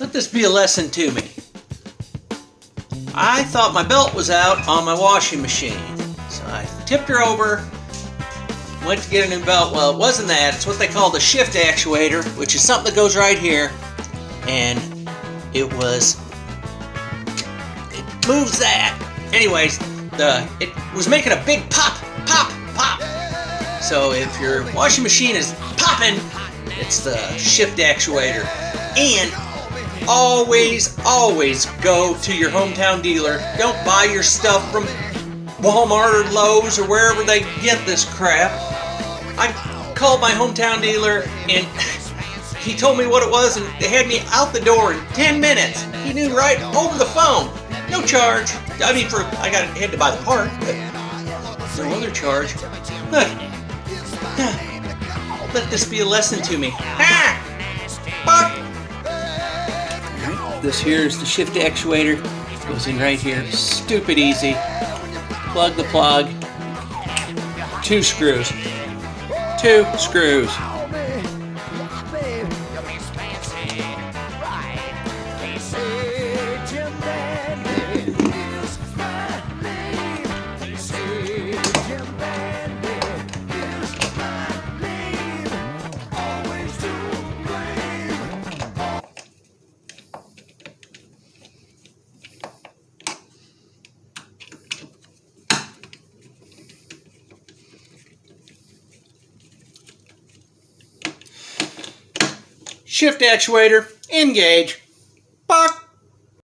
Let this be a lesson to me. I thought my belt was out on my washing machine. So I tipped her over, went to get a new belt. Well, it wasn't that. It's what they call the shift actuator, which is something that goes right here. And it moves that. Anyways, it was making a big pop, pop, pop. So if your washing machine is popping, it's the shift actuator. And always, always go to your hometown dealer. Don't buy your stuff from Walmart or Lowe's or wherever they get this crap. I called my hometown dealer and he told me what it was and they had me out the door in 10 minutes. He knew right over the phone. No charge. I mean, I had to buy the part, but no other charge. Look. Let this be a lesson to me. Ha! Pop! This here is the shift actuator. It goes in right here. Stupid easy. Plug the plug. 2 screws. 2 screws. Shift actuator, engage.